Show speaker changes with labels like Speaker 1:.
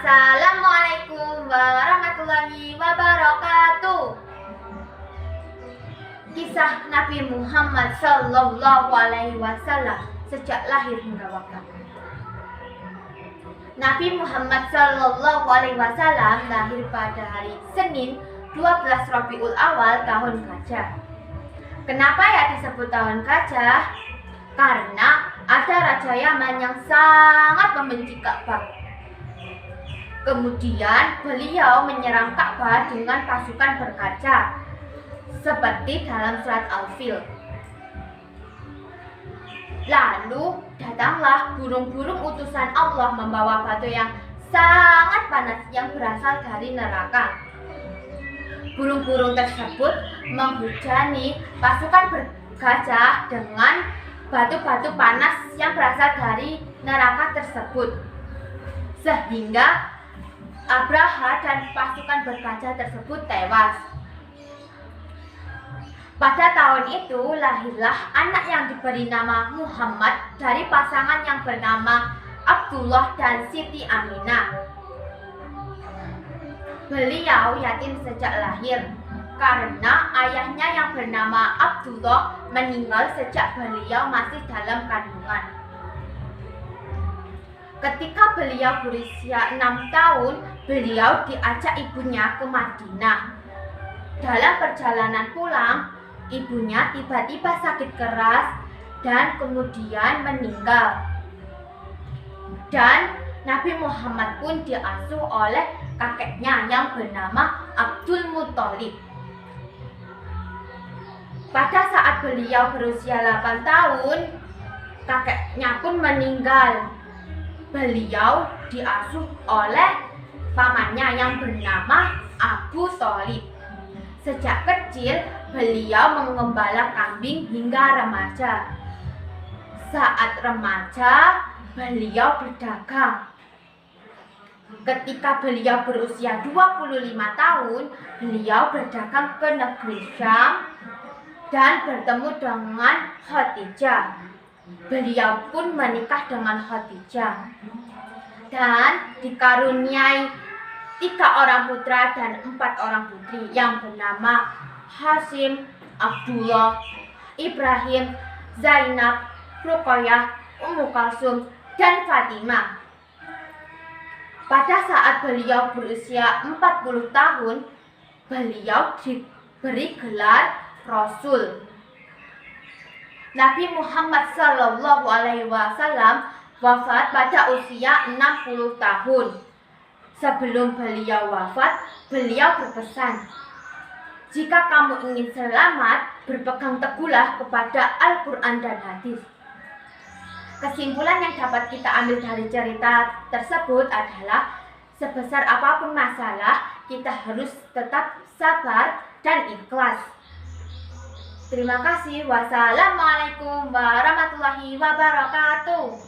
Speaker 1: Assalamualaikum warahmatullahi wabarakatuh. Kisah Nabi Muhammad Sallallahu Alaihi Wasallam sejak lahir hingga wafat. Nabi Muhammad Sallallahu Alaihi Wasallam lahir pada hari Senin 12 Rabiul Awal tahun Gajah. Kenapa ya disebut tahun Gajah? Karena ada Raja Yaman yang sangat membenci Ka'bah. Kemudian beliau menyerang Ka'bah dengan pasukan berkaca, seperti dalam surat Al-Fil. Lalu datanglah burung-burung utusan Allah membawa batu yang sangat panas yang berasal dari neraka. Burung-burung tersebut menghujani pasukan bergajah dengan batu-batu panas yang berasal dari neraka tersebut, sehingga Abraha dan pasukan bergajah tersebut tewas. Pada tahun itu lahirlah anak yang diberi nama Muhammad dari pasangan yang bernama Abdullah dan Siti Aminah. Beliau yatim sejak lahir karena ayahnya yang bernama Abdullah meninggal sejak beliau masih dalam kandungan. Ketika beliau berusia 6 tahun, beliau diajak ibunya ke Madinah. Dalam perjalanan pulang, ibunya tiba-tiba sakit keras dan kemudian meninggal. Dan Nabi Muhammad pun diasuh oleh kakeknya yang bernama Abdul Muthalib. Pada saat beliau berusia 8 tahun, kakeknya pun meninggal. Beliau diasuh oleh pamannya yang bernama Abu Thalib. Sejak kecil, beliau mengembala kambing hingga remaja. Saat remaja, beliau berdagang. Ketika beliau berusia 25 tahun, beliau berdagang ke negeri Syam dan bertemu dengan Khadijah. Beliau pun menikah dengan Khadijah dan dikaruniai 3 orang putra dan 4 orang putri yang bernama Hasyim, Abdullah, Ibrahim, Zainab, Ruqayyah, Ummu Kalsum, dan Fatimah. Pada saat beliau berusia 40 tahun, beliau diberi gelar Rasul. Nabi Muhammad Sallallahu Alaihi Wasallam wafat pada usia 60 tahun. Sebelum beliau wafat, beliau berpesan, "Jika kamu ingin selamat, berpegang teguhlah kepada Al-Quran dan hadis." Kesimpulan yang dapat kita ambil dari cerita tersebut adalah sebesar apapun masalah, kita harus tetap sabar dan ikhlas. Terima kasih. Wassalamualaikum warahmatullahi wabarakatuh.